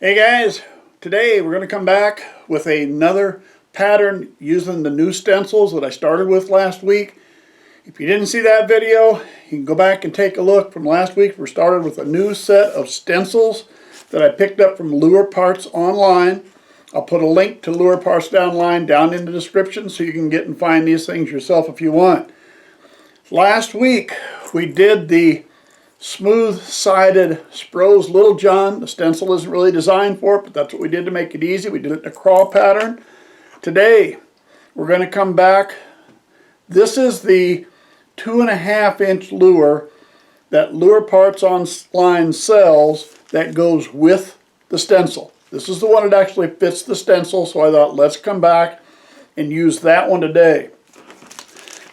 Hey guys, today we're going to come back with another pattern using the new stencils that I started with last week. If you didn't see that video, you can go back and take a look from last week. We started with a new set of stencils that I picked up from Lure Parts online. I'll put a link to Lure Parts down in the description so you can get and find these things yourself if you want. Last week we did the smooth-sided Spro's Little John. The stencil isn't really designed for it, but that's what we did to make it easy. We did it in a crawl pattern. Today, we're going to come back. This is the 2.5-inch lure that Lure Parts Online sells that goes with the stencil. This is the one that actually fits the stencil, so I thought let's come back and use that one today.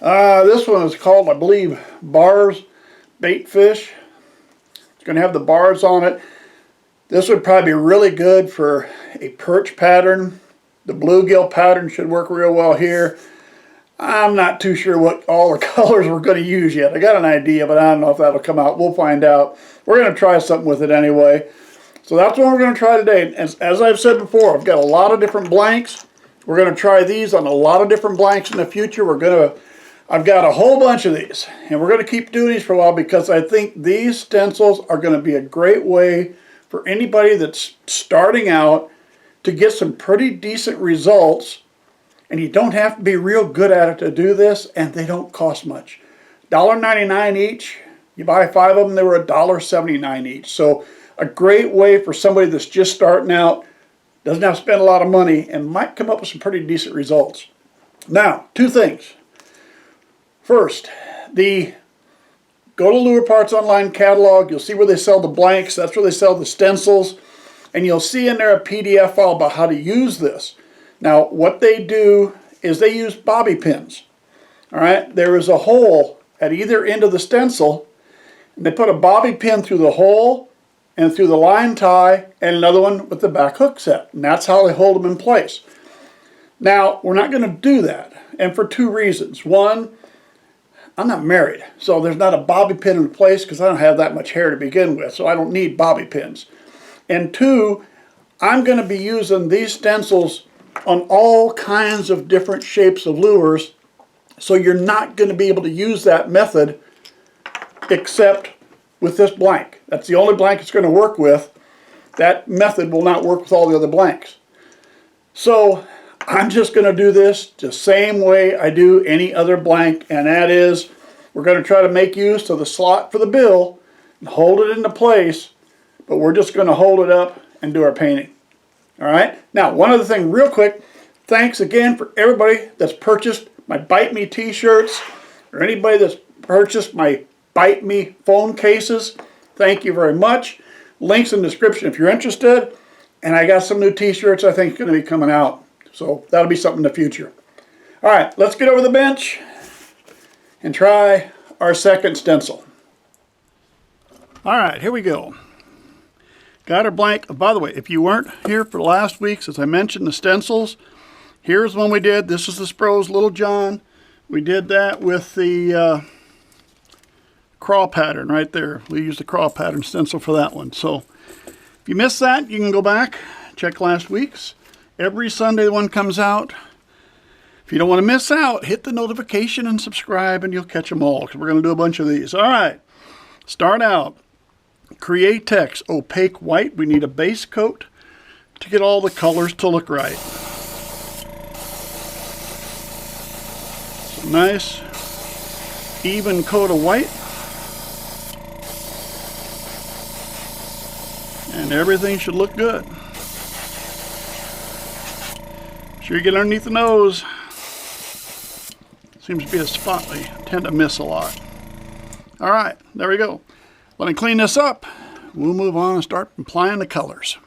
This one is called, I believe, Bars Baitfish. It's going to have the bars on it. This would probably be really good for a perch pattern. The bluegill pattern should work real well here. I'm not too sure what all the colors we're going to use yet. I got an idea, but I don't know if that'll come out. We'll find out. We're going to try something with it anyway. So that's what we're going to try today. As I've said before, I've got a lot of different blanks. We're going to try these on a lot of different blanks in the future. I've got a whole bunch of these, and we're going to keep doing these for a while because I think these stencils are going to be a great way for anybody that's starting out to get some pretty decent results, and you don't have to be real good at it to do this, and they don't cost much. $1.99 each. You buy 5 of them, they were $1.79 each. So a great way for somebody that's just starting out, doesn't have to spend a lot of money, and might come up with some pretty decent results. Now, two things. First, go to Lure Parts Online catalog. You'll see where they sell the blanks. That's where they sell the stencils. And you'll see in there a PDF file about how to use this. Now, what they do is they use bobby pins. All right, there is a hole at either end of the stencil, and they put a bobby pin through the hole and through the line tie, and another one with the back hook set. And that's how they hold them in place. Now, we're not going to do that, and for two reasons. One, I'm not married, so there's not a bobby pin in place because I don't have that much hair to begin with, so I don't need bobby pins. And two, I'm going to be using these stencils on all kinds of different shapes of lures, so you're not going to be able to use that method except with this blank. That's the only blank it's going to work with. That method will not work with all the other blanks. So I'm just going to do this the same way I do any other blank, and that is we're going to try to make use of the slot for the bill and hold it into place, but we're just going to hold it up and do our painting. All right? Now, one other thing real quick, thanks again for everybody that's purchased my Bite Me t-shirts or anybody that's purchased my Bite Me phone cases. Thank you very much. Links in the description if you're interested, and I got some new t-shirts I think are going to be coming out. So that'll be something in the future. All right, let's get over the bench and try our second stencil. All right, here we go. Got our blank. By the way, if you weren't here for last week's, as I mentioned, the stencils, here's one we did. This is the Spro's Little John. We did that with the crawl pattern right there. We used the crawl pattern stencil for that one. So if you missed that, you can go back, check last week's. Every Sunday one comes out. If you don't want to miss out, hit the notification and subscribe and you'll catch them all, because we're going to do a bunch of these. All right, start out. Createx Opaque White. We need a base coat to get all the colors to look right. So nice, even coat of white. And everything should look good. Sure you get underneath the nose. Seems to be a spot I tend to miss a lot. All right, there we go. Let me clean this up. We'll move on and start applying the colors.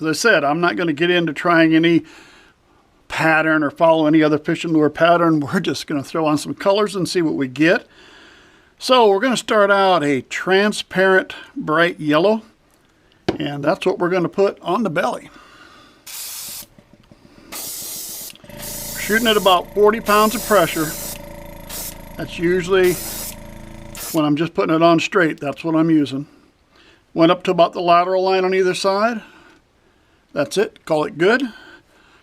As I said, I'm not going to get into trying any pattern or follow any other fish and lure pattern. We're just going to throw on some colors and see what we get. So we're going to start out a transparent bright yellow, and that's what we're going to put on the belly. Shooting at about 40 pounds of pressure. That's usually when I'm just putting it on straight. That's what I'm using. Went up to about the lateral line on either side. That's it. Call it good.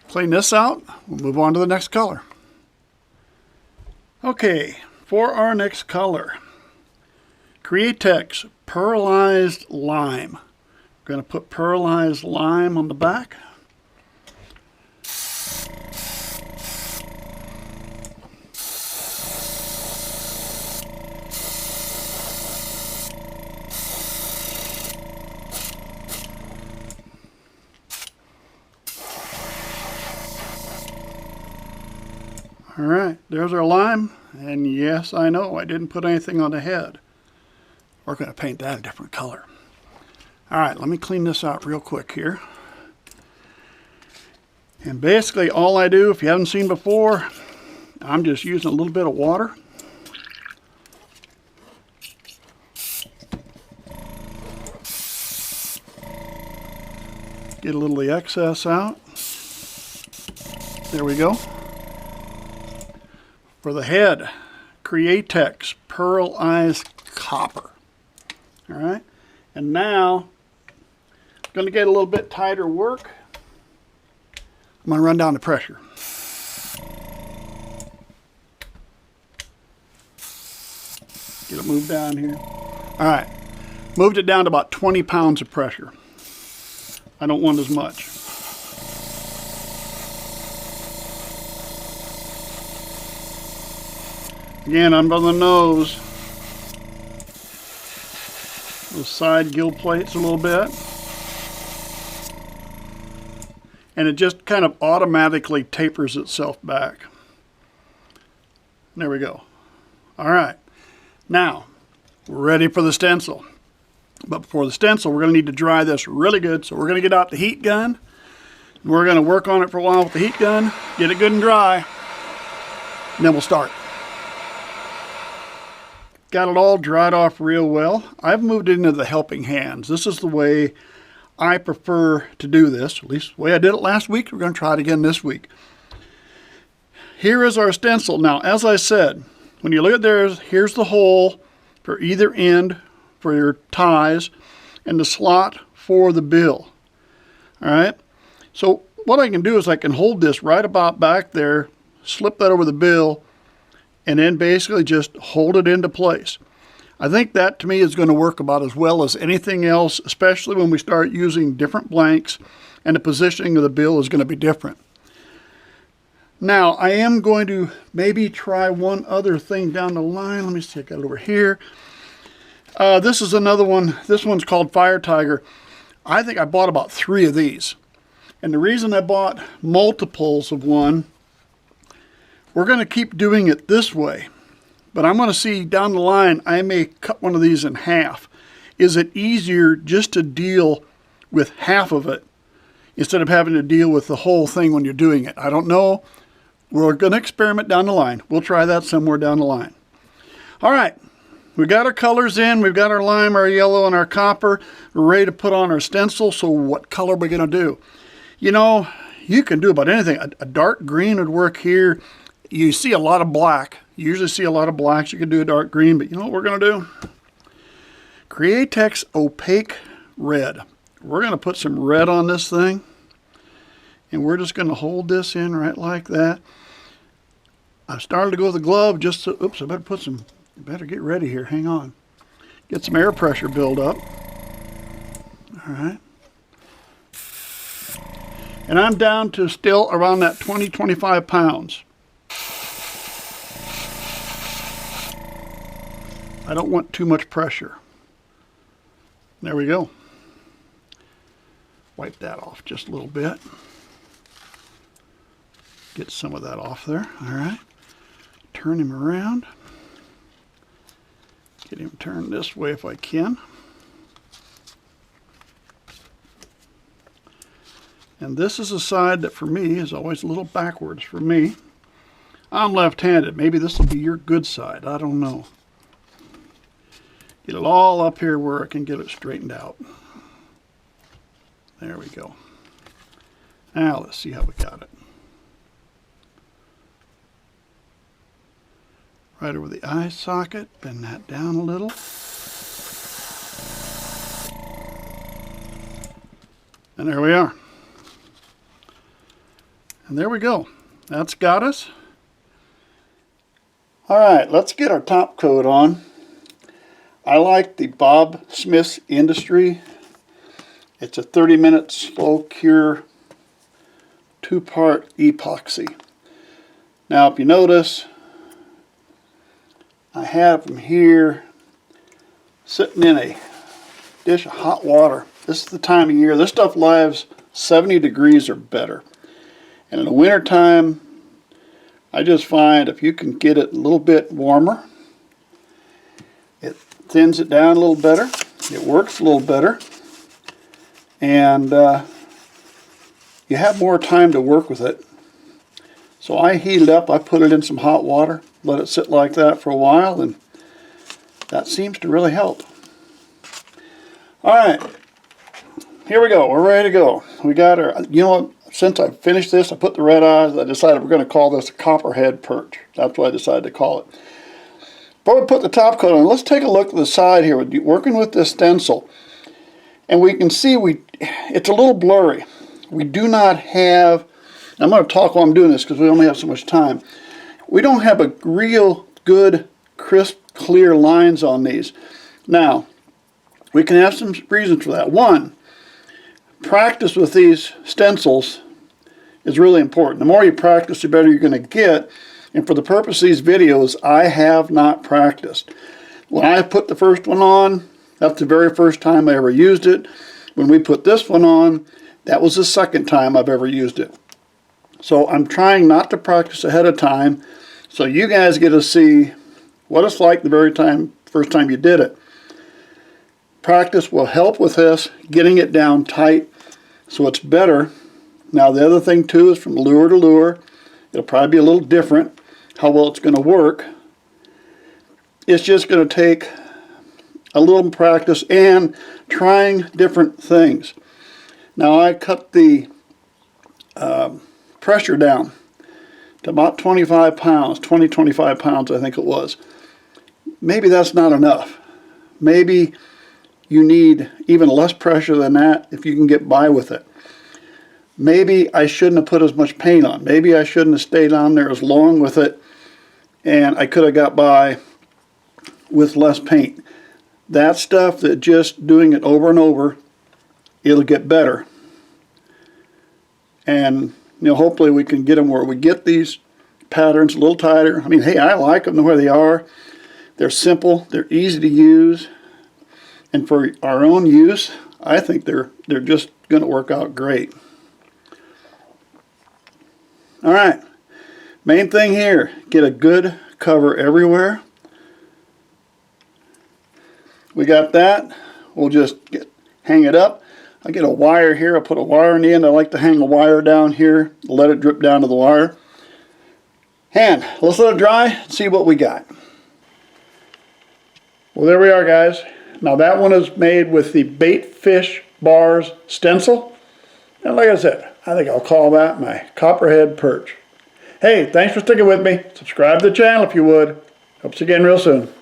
Clean this out. We'll move on to the next color. Okay, for our next color, Createx Pearlized Lime. We're going to put pearlized lime on the back. All right, there's our lime, and yes, I know I didn't put anything on the head. We're going to paint that a different color. All right, let me clean this out real quick here. And basically all I do, if you haven't seen before, I'm just using a little bit of water. Get a little of the excess out. There we go. For the head, Createx Pearlized Copper. All right, and now I'm going to get a little bit tighter work. I'm going to run down the pressure. Get it moved down here. All right, moved it down to about 20 pounds of pressure. I don't want as much. Again, under the nose, the side gill plates a little bit. And it just kind of automatically tapers itself back. There we go. All right, now we're ready for the stencil. But before the stencil, we're going to need to dry this really good. So we're going to get out the heat gun. And we're going to work on it for a while with the heat gun, get it good and dry, and then we'll start. Got it all dried off real well. I've moved it into the helping hands. This is the way I prefer to do this, at least the way I did it last week. We're going to try it again this week. Here is our stencil. Now, as I said, when you look at there, here's the hole for either end for your ties and the slot for the bill. All right. So what I can do is I can hold this right about back there, slip that over the bill, and then basically just hold it into place. I think that to me is going to work about as well as anything else, especially when we start using different blanks and the positioning of the bill is going to be different. Now, I am going to maybe try one other thing down the line. Let me see, I got it over here. This is another one. This one's called Fire Tiger. I think I bought about 3 of these. And the reason I bought multiples of one, we're going to keep doing it this way. But I'm going to see down the line, I may cut one of these in half. Is it easier just to deal with half of it instead of having to deal with the whole thing when you're doing it? I don't know. We're going to experiment down the line. We'll try that somewhere down the line. All right. We got our colors in. We've got our lime, our yellow, and our copper. We're ready to put on our stencil. So what color are we going to do? You know, you can do about anything. A dark green would work here. You see a lot of black. You usually see a lot of blacks. You can do a dark green, but you know what we're going to do? Createx Opaque Red. We're going to put some red on this thing, and we're just going to hold this in right like that. I started to go with the glove just so, oops, I better get ready here. Hang on. Get some air pressure build up. All right. And I'm down to still around that 20-25 pounds. I don't want too much pressure. There we go. Wipe that off just a little bit. Get some of that off there. All right. Turn him around. Get him turned this way if I can. And this is a side that for me is always a little backwards for me. I'm left-handed. Maybe this will be your good side. I don't know. Get it all up here where I can get it straightened out. There we go. Now let's see how we got it. Right over the eye socket, bend that down a little. And there we are. And there we go. That's got us. Alright, let's get our top coat on. I like the Bob Smith's Industry. It's a 30-minute slow cure 2-part epoxy. Now if you notice, I have them here sitting in a dish of hot water. This is the time of year. This stuff lives 70 degrees or better. And in the winter time, I just find if you can get it a little bit warmer, it thins it down a little better, it works a little better, and you have more time to work with it. So I heat it up, I put it in some hot water, let it sit like that for a while, and that seems to really help. Alright, here we go, we're ready to go. We got our, you know what, since I finished this, I put the red eyes, I decided we're going to call this a copperhead perch. That's what I decided to call it. Before we put the top coat on, let's take a look at the side here. We're working with this stencil, and we can see it's a little blurry. We do not have, I'm going to talk while I'm doing this because we only have so much time. We don't have a real good, crisp, clear lines on these. Now, we can have some reasons for that. One, practice with these stencils is really important. The more you practice, the better you're going to get. And for the purpose of these videos, I have not practiced. When I put the first one on, that's the very first time I ever used it. When we put this one on, that was the second time I've ever used it. So I'm trying not to practice ahead of time so you guys get to see what it's like the first time you did it. Practice will help with this, getting it down tight so it's better. Now the other thing too is from lure to lure, it'll probably be a little different how well it's going to work. It's just going to take a little practice and trying different things. Now I cut the pressure down to about 25 pounds, 25 pounds I think it was. Maybe that's not enough. Maybe you need even less pressure than that if you can get by with it. Maybe I shouldn't have put as much paint on. Maybe I shouldn't have stayed on there as long with it, and I could have got by with less paint. That stuff that just doing it over and over, it'll get better. And hopefully we can get them where we get these patterns a little tighter. I mean, hey, I like them the way they are. They're simple, they're easy to use. And for our own use, I think they're just going to work out great. Alright, main thing here, get a good cover everywhere. We got that. We'll just hang it up. I get a wire here. I put a wire in the end. I like to hang a wire down here, let it drip down to the wire. And let's let it dry and see what we got. Well, there we are, guys. Now that one is made with the baitfish bars stencil. And like I said, I think I'll call that my copperhead perch. Hey, thanks for sticking with me. Subscribe to the channel if you would. Hope to see you again real soon.